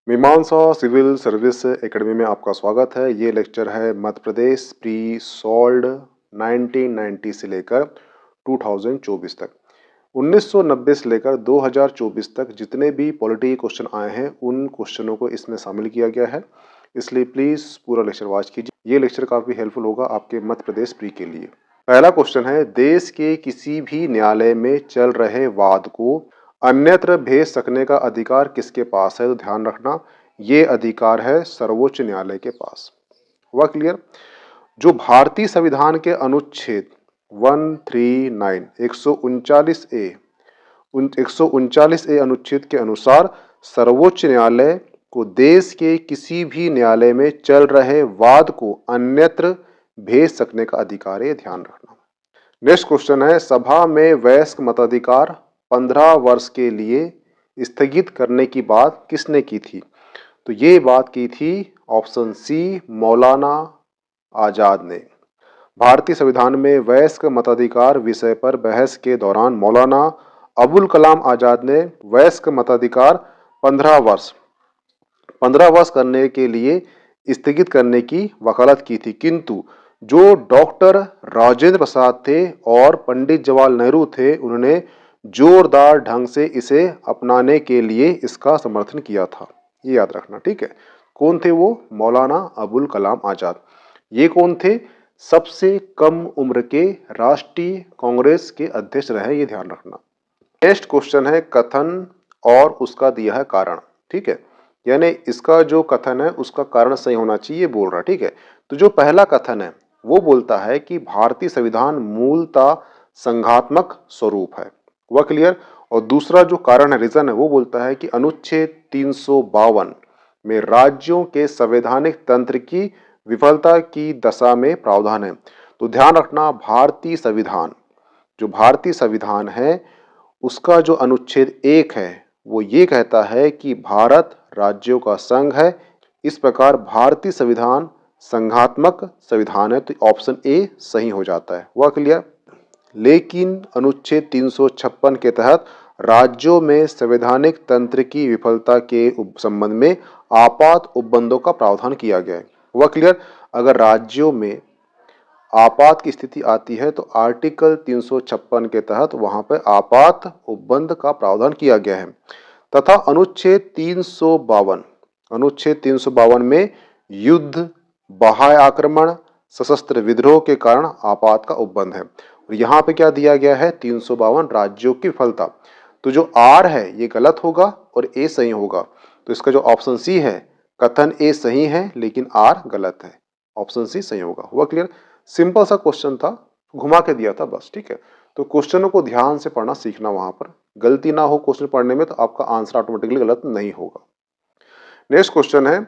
मीमांसा civil service academy में आपका स्वागत है। ये लेक्चर है मध्य प्रदेश प्री सॉल्ड 1990 से लेकर 2024 तक। 1990 से लेकर 2024 तक जितने भी पॉलिटी क्वेश्चन आए हैं उन क्वेश्चनों को इसमें शामिल किया गया है, इसलिए प्लीज़ पूरा लेक्चर वॉच कीजिए। ये लेक्चर काफ़ी हेल्पफुल होगा आपके मध्य प्रदेश प्री के लिए। पहला क्वेश्चन है, देश के किसी भी न्यायालय में चल रहे वाद को अन्यत्र भेज सकने का अधिकार किसके पास है? तो ध्यान रखना, ये अधिकार है सर्वोच्च न्यायालय के पास। हुआ क्लियर? जो भारतीय संविधान के अनुच्छेद 139 139 ए अनुच्छेद के अनुसार सर्वोच्च न्यायालय को देश के किसी भी न्यायालय में चल रहे वाद को अन्यत्र भेज सकने का अधिकार है, ध्यान रखना। नेक्स्ट क्वेश्चन है, सभा में वयस्क मताधिकार 15 वर्ष के लिए स्थगित करने की बात किसने की थी? तो ये बात की थी ऑप्शन सी, मौलाना आजाद ने। भारतीय संविधान में वयस्क मताधिकार विषय पर बहस के दौरान मौलाना अबुल कलाम आजाद ने वयस्क मताधिकार 15 वर्ष करने के लिए स्थगित करने की वकालत की थी, किंतु जो डॉक्टर राजेंद्र प्रसाद थे और पंडित जवाहरलाल नेहरू थे, उन्होंने जोरदार ढंग से इसे अपनाने के लिए इसका समर्थन किया था। ये याद रखना, ठीक है। कौन थे वो? मौलाना अबुल कलाम आजाद। ये कौन थे? सबसे कम उम्र के राष्ट्रीय कांग्रेस के अध्यक्ष रहे, ये ध्यान रखना। नेक्स्ट क्वेश्चन है, कथन और उसका दिया है कारण, ठीक है। यानी इसका जो कथन है उसका कारण सही होना चाहिए बोल रहा, ठीक है। तो जो पहला कथन है वो बोलता है कि भारतीय संविधान मूलतः संघात्मक स्वरूप है, वह क्लियर। और दूसरा जो कारण है, रीजन है, वो बोलता है कि अनुच्छेद 352 में राज्यों के संवैधानिक तंत्र की विफलता की दशा में प्रावधान है। तो ध्यान रखना, भारतीय संविधान है उसका जो अनुच्छेद 1 है वो ये कहता है कि भारत राज्यों का संघ है। इस प्रकार भारतीय संविधान संघात्मक संविधान है, तो ऑप्शन ए सही हो जाता है। हुआ क्लियर? लेकिन अनुच्छेद 356 के तहत राज्यों में संवैधानिक तंत्र की विफलता के संबंध में आपात उपबंधों का प्रावधान किया गया है। हुआ क्लियर? अगर राज्यों में आपात की स्थिति आती है तो आर्टिकल 356 के तहत वहां पर आपात उपबंध का प्रावधान किया गया है। तथा अनुच्छेद 352 में युद्ध, बाह्य आक्रमण, सशस्त्र विद्रोह के कारण आपात का उपबंध है। और यहाँ पे क्या दिया गया है? 352 राज्यों की विफलता। तो जो आर है ये गलत होगा और ए सही होगा। तो इसका जो ऑप्शन सी है, कथन ए सही है लेकिन आर गलत है, ऑप्शन सी सही होगा। हुआ क्लियर? सिंपल सा क्वेश्चन था, घुमा के दिया था बस, ठीक है। तो क्वेश्चनों को ध्यान से पढ़ना सीखना, वहां पर गलती ना हो क्वेश्चन पढ़ने में, तो आपका आंसर ऑटोमेटिकली गलत नहीं होगा। नेक्स्ट क्वेश्चन है,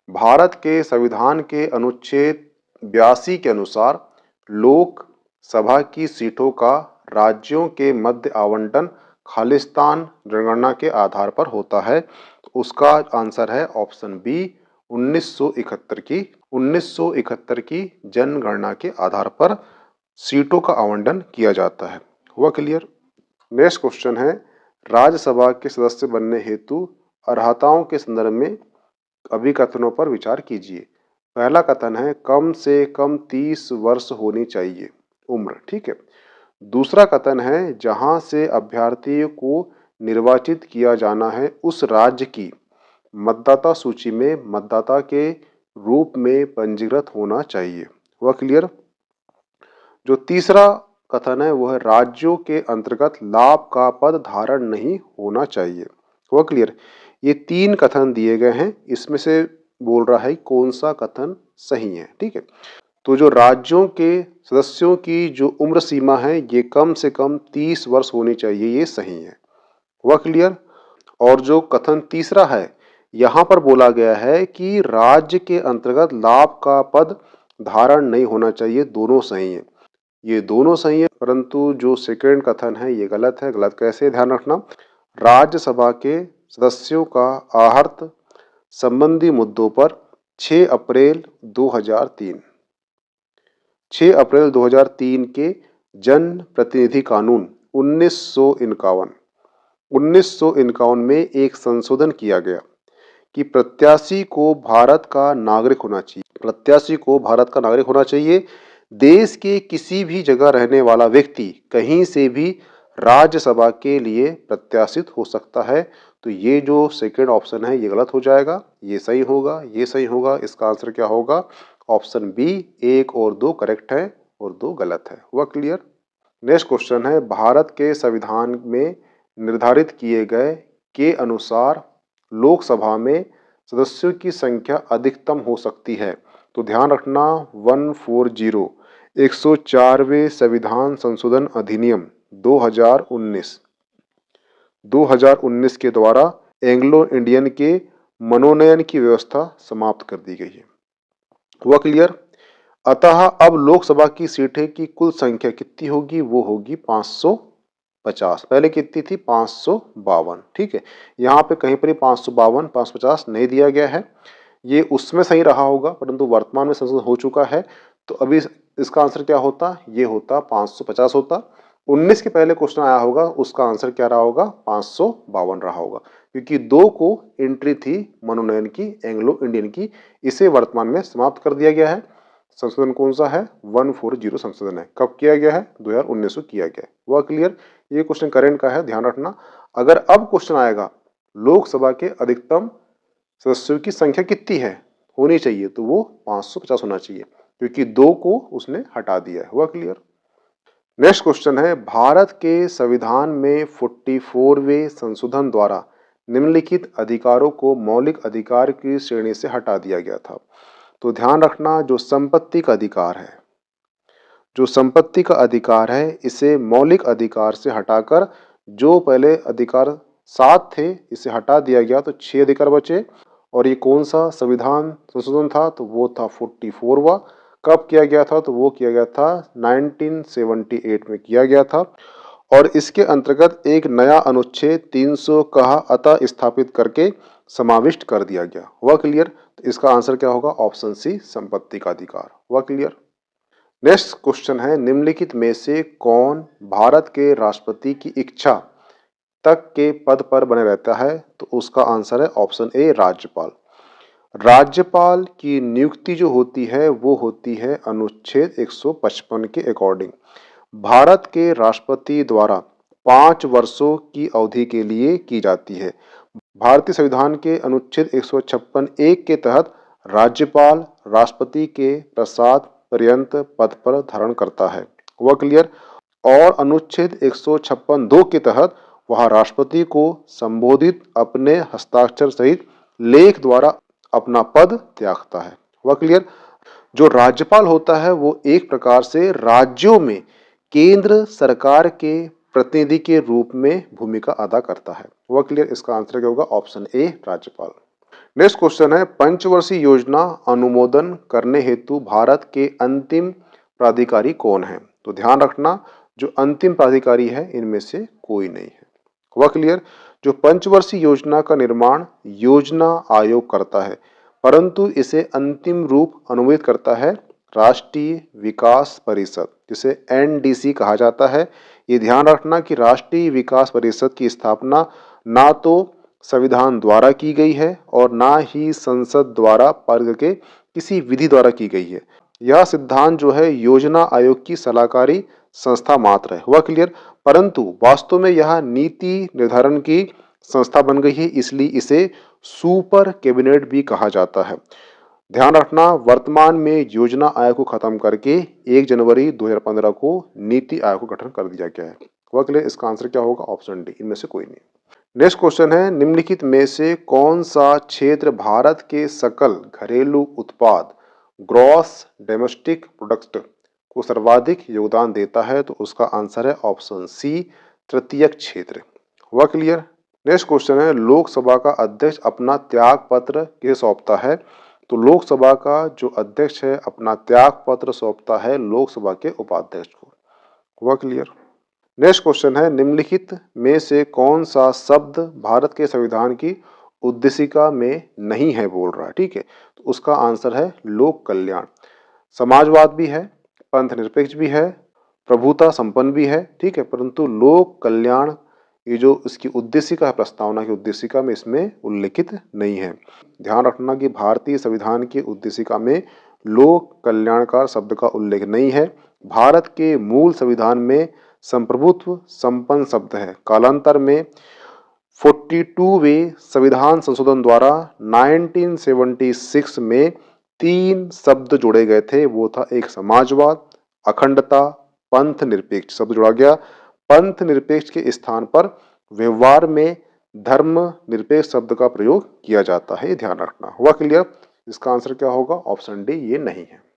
भारत के संविधान के अनुच्छेद 82 के अनुसार लोक सभा की सीटों का राज्यों के मध्य आवंटन खालिस्तान जनगणना के आधार पर होता है। तो उसका आंसर है ऑप्शन बी, 1971 की जनगणना के आधार पर सीटों का आवंटन किया जाता है। हुआ क्लियर? नेक्स्ट क्वेश्चन है, राज्यसभा के सदस्य बनने हेतु अर्हताओं के संदर्भ में अभिकथनों पर विचार कीजिए। पहला कथन है, कम से कम 30 वर्ष होनी चाहिए उम्र, ठीक है। दूसरा कथन है, जहां से अभ्यर्थी को निर्वाचित किया जाना है उस राज्य की मतदाता सूची में मतदाता के रूप में पंजीकृत होना चाहिए। वह क्लियर? जो तीसरा कथन है वह राज्यों के अंतर्गत लाभ का पद धारण नहीं होना चाहिए। वह क्लियर? ये 3 कथन दिए गए हैं, इसमें से बोल रहा है कौन सा कथन सही है, ठीक है। तो जो राज्यों के सदस्यों की जो उम्र सीमा है ये कम से कम 30 वर्ष होनी चाहिए, ये सही है। वह क्लियर? और जो कथन तीसरा है, यहाँ पर बोला गया है कि राज्य के अंतर्गत लाभ का पद धारण नहीं होना चाहिए, दोनों सही है। ये दोनों सही है, परंतु जो सेकंड कथन है ये गलत है। गलत कैसे? ध्यान रखना, राज्यसभा के सदस्यों का आहर्त संबंधी मुद्दों पर 6 अप्रैल 2003 के जन प्रतिनिधि कानून 1951 में एक संशोधन किया गया कि प्रत्याशी को भारत का नागरिक होना चाहिए। प्रत्याशी को भारत का नागरिक होना चाहिए। देश के किसी भी जगह रहने वाला व्यक्ति कहीं से भी राज्यसभा के लिए प्रत्याशित हो सकता है। तो ये जो सेकेंड ऑप्शन है ये गलत हो जाएगा, ये सही होगा, ये सही होगा। इसका आंसर क्या होगा? ऑप्शन बी 1 और 2 करेक्ट है और 2 गलत है। हुआ क्लियर? नेक्स्ट क्वेश्चन है, भारत के संविधान में निर्धारित किए गए के अनुसार लोकसभा में सदस्यों की संख्या अधिकतम हो सकती है। तो ध्यान रखना 140 104वें संविधान संशोधन अधिनियम 2019 के द्वारा एंग्लो इंडियन के मनोनयन की व्यवस्था समाप्त कर दी गई है। हुआ क्लियर? अतः अब लोकसभा की सीटें की कुल संख्या कितनी होगी? वो होगी 550। पहले कितनी थी? 552। ठीक है, यहाँ पे कहीं पर ही 552 550 नहीं दिया गया है। ये उसमें सही रहा होगा, परंतु वर्तमान में संशोधन हो चुका है। तो अभी इसका आंसर क्या होता? ये होता 550 होता। 19 के पहले क्वेश्चन आया होगा, उसका आंसर क्या रहा होगा? 552 रहा होगा, क्योंकि 2 को एंट्री थी मनोनयन की, एंग्लो इंडियन की। इसे वर्तमान में समाप्त कर दिया गया है। संशोधन कौन सा है? 140 संशोधन है। कब किया गया है? 2019 को किया गया है। वह क्लियर? ये क्वेश्चन करेंट का है, ध्यान रखना। अगर अब क्वेश्चन आएगा लोकसभा के अधिकतम सदस्यों की संख्या कितनी है होनी चाहिए, तो वो 550 होना चाहिए, क्योंकि 2 को उसने हटा दिया है। हुआ क्लियर? नेक्स्ट क्वेश्चन है, भारत के संविधान में 44वें संशोधन द्वारा निम्नलिखित अधिकारों को मौलिक अधिकार की श्रेणी से हटा दिया गया था। तो ध्यान रखना, जो संपत्ति का अधिकार है, जो संपत्ति का अधिकार है, इसे मौलिक अधिकार से हटाकर जो पहले अधिकार 7 थे इसे हटा दिया गया, तो 6 अधिकार बचे। और ये कौन सा संविधान संशोधन था? तो वो था 44वां। कब किया गया था? तो वो किया गया था 1978 में किया गया था। और इसके अंतर्गत एक नया अनुच्छेद 300 कहा अतः स्थापित करके समाविष्ट कर दिया गया। हुआ क्लियर? तो इसका आंसर क्या होगा? ऑप्शन सी, संपत्ति का अधिकार। हुआ क्लियर? नेक्स्ट क्वेश्चन है, निम्नलिखित में से कौन भारत के राष्ट्रपति की इच्छा तक के पद पर बने रहता है? तो उसका आंसर है ऑप्शन ए, राज्यपाल। राज्यपाल की नियुक्ति जो होती है वो होती है अनुच्छेद 155 के अकॉर्डिंग। भारत के राष्ट्रपति द्वारा 5 वर्षों की अवधि के लिए की जाती है। भारतीय संविधान के अनुच्छेद 156(1) के तहत राज्यपाल राष्ट्रपति के प्रसाद पर्यंत पद पर धारण करता है। वह क्लियर? और अनुच्छेद 156(2) के तहत वह राष्ट्रपति को संबोधित अपने हस्ताक्षर सहित लेख द्वारा अपना पद त्यागता है। वह क्लियर? जो राज्यपाल होता है वो एक प्रकार से राज्यों में केंद्र सरकार के प्रतिनिधि के रूप में भूमिका अदा करता है। वह क्लियर? इसका आंसर क्या होगा? ऑप्शन ए, राज्यपाल। नेक्स्ट क्वेश्चन है, पंचवर्षीय योजना अनुमोदन करने हेतु भारत के अंतिम प्राधिकारी कौन है? तो ध्यान रखना, जो अंतिम प्राधिकारी है इनमें से कोई नहीं है। हुआ क्लियर? जो पंचवर्षीय योजना का निर्माण योजना आयोग करता है, परंतु इसे अंतिम रूप अनुमोदित करता है राष्ट्रीय विकास परिषद, जिसे एनडीसी कहा जाता है। ये ध्यान रखना कि राष्ट्रीय विकास परिषद की स्थापना ना तो संविधान द्वारा की गई है और ना ही संसद द्वारा पारित करके किसी विधि द्वारा की गई है। यह सिद्धांत जो है योजना आयोग की सलाहकारी संस्था मात्र है। हुआ क्लियर? परंतु वास्तव में यह नीति निर्धारण की संस्था बन गई है, इसलिए इसे सुपर कैबिनेट भी कहा जाता है। ध्यान रखना, वर्तमान में योजना आयोग को खत्म करके 1 जनवरी 2015 को नीति आयोग का गठन कर दिया गया है। हुआ क्लियर? इसका आंसर क्या होगा? ऑप्शन डी, इनमें से कोई नहीं। नेक्स्ट क्वेश्चन है, निम्नलिखित में से कौन सा क्षेत्र भारत के सकल घरेलू उत्पाद ग्रॉस डोमेस्टिक प्रोडक्ट को सर्वाधिक योगदान देता है? तो उसका आंसर है ऑप्शन सी, तृतीयक क्षेत्र। हुआ क्लियर? नेक्स्ट क्वेश्चन है, लोकसभा का अध्यक्ष अपना त्याग पत्र किसे सौंपता है? तो लोकसभा का जो अध्यक्ष है अपना त्याग पत्र सौंपता है लोकसभा के उपाध्यक्ष को। हुआ क्लियर? नेक्स्ट क्वेश्चन है, निम्नलिखित में से कौन सा शब्द भारत के संविधान की उद्देशिका में नहीं है बोल रहा है? ठीक है, तो उसका आंसर है लोक कल्याण। समाजवाद भी है, पंथ निरपेक्ष भी है, प्रभुता संपन्न भी है, ठीक है, परंतु लोक कल्याण ये जो इसकी उद्देशिका है, प्रस्तावना की उद्देशिका में इसमें उल्लेखित नहीं है। ध्यान रखना कि भारतीय संविधान की उद्देशिका में लोक कल्याणकार शब्द का उल्लेख नहीं है। भारत के मूल संविधान में संप्रभुत्व संपन्न शब्द है। कालांतर में 42वें संविधान संशोधन द्वारा 1976 में 3 शब्द जोड़े गए थे। वो था एक समाजवाद, अखंडता, पंथ निरपेक्ष शब्द जोड़ा गया। पंथ निरपेक्ष के स्थान पर व्यवहार में धर्म निरपेक्ष शब्द का प्रयोग किया जाता है, ध्यान रखना। हुआ क्लियर? इसका आंसर क्या होगा? ऑप्शन डी ये नहीं है।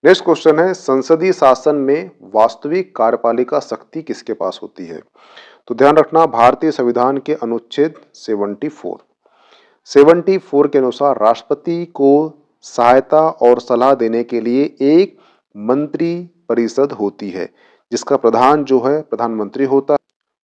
नेक्स्ट क्वेश्चन है, संसदीय शासन में वास्तविक कार्यपालिका शक्ति किसके पास होती है? तो ध्यान रखना, भारतीय संविधान के अनुच्छेद 74 के अनुसार राष्ट्रपति को सहायता और सलाह देने के लिए एक मंत्री परिषद होती है, जिसका प्रधान जो है प्रधानमंत्री होता है,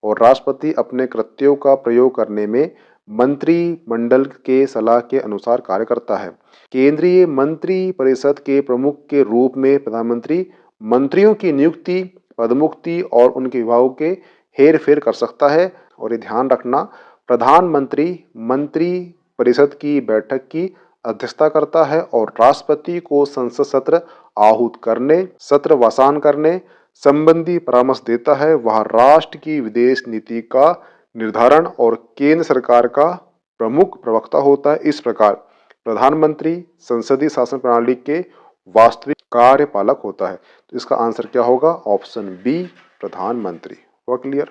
और राष्ट्रपति अपने कृत्यों का प्रयोग करने में मंत्रिमंडल के सलाह के अनुसार कार्य करता है। केंद्रीय मंत्री परिषद के प्रमुख के रूप में प्रधानमंत्री मंत्रियों की नियुक्ति, पदमुक्ति और उनके विभागों के हेर फेर कर सकता है। और ये ध्यान रखना, प्रधानमंत्री मंत्री परिषद की बैठक की अध्यक्षता करता है और राष्ट्रपति को संसद सत्र आहूत करने, सत्र वसान करने संबंधी परामर्श देता है। वह राष्ट्र की विदेश नीति का निर्धारण और केंद्र सरकार का प्रमुख प्रवक्ता होता है। इस प्रकार प्रधानमंत्री संसदीय शासन प्रणाली के वास्तविक कार्यपालक होता है। तो इसका आंसर क्या होगा? ऑप्शन बी, प्रधानमंत्री। हुआ क्लियर?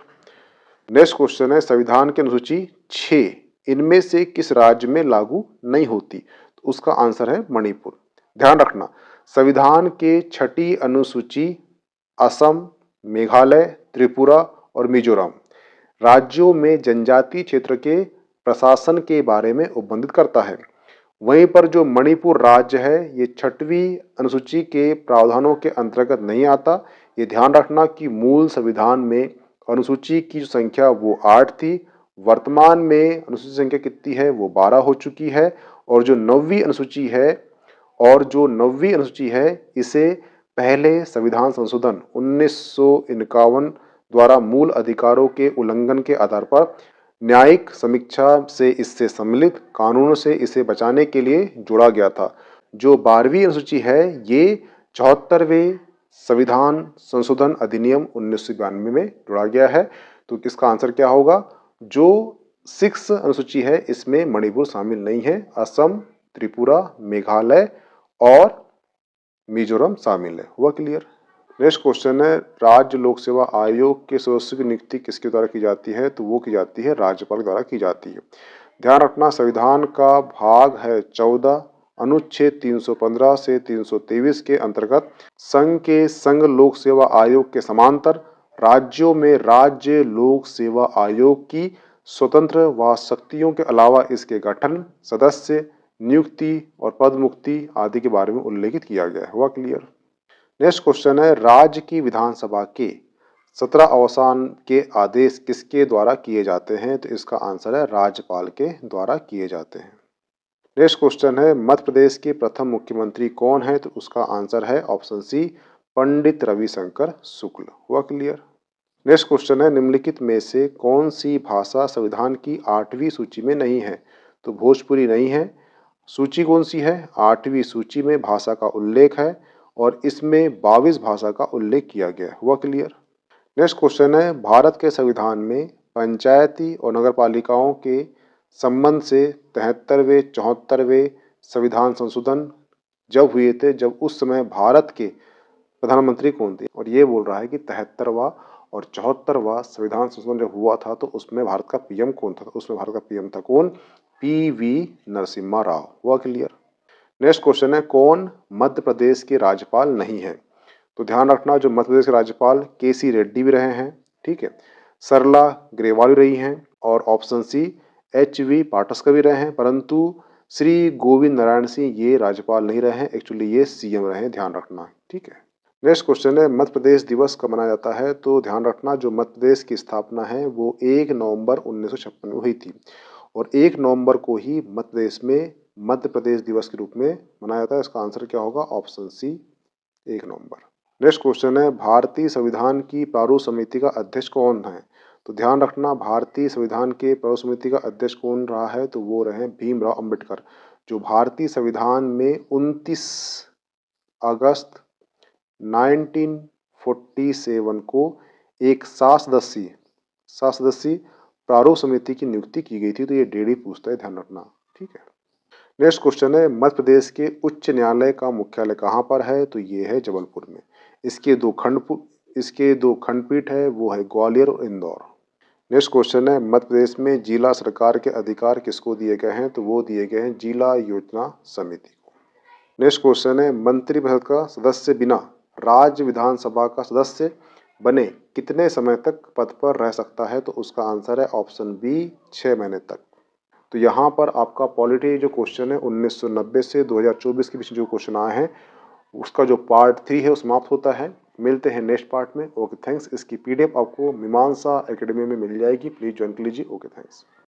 नेक्स्ट क्वेश्चन है, संविधान की अनुसूची 6 इनमें से किस राज्य में लागू नहीं होती? तो उसका आंसर है मणिपुर। ध्यान रखना, संविधान के 6ठी अनुसूची असम, मेघालय, त्रिपुरा और मिजोरम राज्यों में जनजातीय क्षेत्र के प्रशासन के बारे में उपबंधित करता है। वहीं पर जो मणिपुर राज्य है, ये 6वीं अनुसूची के प्रावधानों के अंतर्गत नहीं आता। ये ध्यान रखना कि मूल संविधान में अनुसूची की जो संख्या वो 8 थी, वर्तमान में अनुसूची संख्या कितनी है? वो 12 हो चुकी है। और जो 9वीं अनुसूची है इसे पहले संविधान संशोधन 1951 द्वारा मूल अधिकारों के उल्लंघन के आधार पर न्यायिक समीक्षा से इससे सम्मिलित कानूनों से इसे बचाने के लिए जोड़ा गया था। जो 12वीं अनुसूची है ये 74वें संविधान संशोधन अधिनियम 1992 में जोड़ा गया है। तो इसका आंसर क्या होगा? जो 6 अनुसूची है इसमें मणिपुर शामिल नहीं है, असम, त्रिपुरा, मेघालय और मिजोरम शामिल है। हुआ क्लियर? नेक्स्ट क्वेश्चन है, राज्य लोक सेवा आयोग के सदस्यों की नियुक्ति किसके द्वारा की जाती है? तो वो की जाती है राज्यपाल द्वारा की जाती है। ध्यान रखना, संविधान का भाग है 14 अनुच्छेद 315 से 323 के अंतर्गत संघ के संघ लोक सेवा आयोग के समांतर राज्यों में राज्य लोक सेवा आयोग की स्वतंत्र व शक्तियों के अलावा इसके गठन, सदस्य नियुक्ति और पदमुक्ति आदि के बारे में उल्लेखित किया गया है। हुआ क्लियर? नेक्स्ट क्वेश्चन है, राज्य की विधानसभा के 17 अवसान के आदेश किसके द्वारा किए जाते हैं? तो इसका आंसर है राज्यपाल के द्वारा किए जाते हैं। नेक्स्ट क्वेश्चन है, मध्य प्रदेश के प्रथम मुख्यमंत्री कौन है? तो उसका आंसर है ऑप्शन सी, पंडित रविशंकर शुक्ल। हुआ क्लियर? नेक्स्ट क्वेश्चन है, निम्नलिखित में से कौन सी भाषा संविधान की 8वीं सूची में नहीं है? तो भोजपुरी नहीं है। सूची कौन सी है? 8वीं सूची में भाषा का उल्लेख है और इसमें 22 भाषा का उल्लेख किया गया है। हुआ क्लियर? नेक्स्ट क्वेश्चन है, भारत के संविधान में पंचायती और नगर पालिकाओं के संबंध से 73वें 74वें संविधान संशोधन जब हुए थे, जब उस समय भारत के प्रधानमंत्री कौन थे? और ये बोल रहा है कि 73वां और 74वां संविधान संशोधन जब हुआ था तो उसमें भारत का पीएम कौन था? उसमें भारत का पीएम था कौन? पीवी नरसिम्हा राव। हुआ क्लियर? नेक्स्ट क्वेश्चन है, कौन मध्य प्रदेश के राज्यपाल नहीं है? तो ध्यान रखना, जो मध्य प्रदेश के राज्यपाल केसी रेड्डी भी रहे हैं, ठीक है, सरला ग्रेवाल भी रही हैं, और ऑप्शन सी एचवी पाटस्कर भी रहे हैं, परंतु श्री गोविंद नारायण सिंह ये राज्यपाल नहीं रहे हैं, एक्चुअली ये सीएम रहे हैं, ध्यान रखना। ठीक है, नेक्स्ट क्वेश्चन है, मध्य प्रदेश दिवस कब मनाया जाता है? तो ध्यान रखना, जो मध्य प्रदेश की स्थापना है वो 1 नवंबर 1956 में हुई थी और 1 नवंबर को ही मध्य प्रदेश में मध्य प्रदेश दिवस के रूप में मनाया जाता है। इसका आंसर क्या होगा? ऑप्शन सी, 1 नवंबर। नेक्स्ट क्वेश्चन है, भारतीय संविधान की प्रारूप समिति का अध्यक्ष कौन है? तो ध्यान रखना, भारतीय संविधान के प्रवर समिति का अध्यक्ष कौन रहा है, तो वो रहे भीमराव अंबेडकर, जो भारतीय संविधान में 29 अगस्त 1947 को एक 7 सदस्यीय प्रारूप समिति की नियुक्ति की गई थी। तो ये डेली पूछता है, ध्यान रखना, ठीक है। नेक्स्ट क्वेश्चन है, मध्य प्रदेश के उच्च न्यायालय का मुख्यालय कहाँ पर है, तो ये है जबलपुर में। इसके दो खंडपीठ है, वो है ग्वालियर और इंदौर। नेक्स्ट क्वेश्चन है, मध्य प्रदेश में जिला सरकार के अधिकार किसको दिए गए हैं, तो वो दिए गए हैं जिला योजना समिति को। नेक्स्ट क्वेश्चन है, मंत्रिपरिषद का सदस्य बिना राज्य विधानसभा का सदस्य बने कितने समय तक पद पर रह सकता है, तो उसका आंसर है ऑप्शन बी, 6 महीने तक। तो यहाँ पर आपका पॉलिटी जो क्वेश्चन है 1990 से 2024 के बीच जो क्वेश्चन आए हैं, उसका जो पार्ट 3 है वो समाप्त होता है। मिलते हैं नेक्स्ट पार्ट में। Okay thanks. इसकी PDF आपको मीमांसा एकेडमी में मिल जाएगी, प्लीज ज्वाइन कर लीजिए। Okay thanks.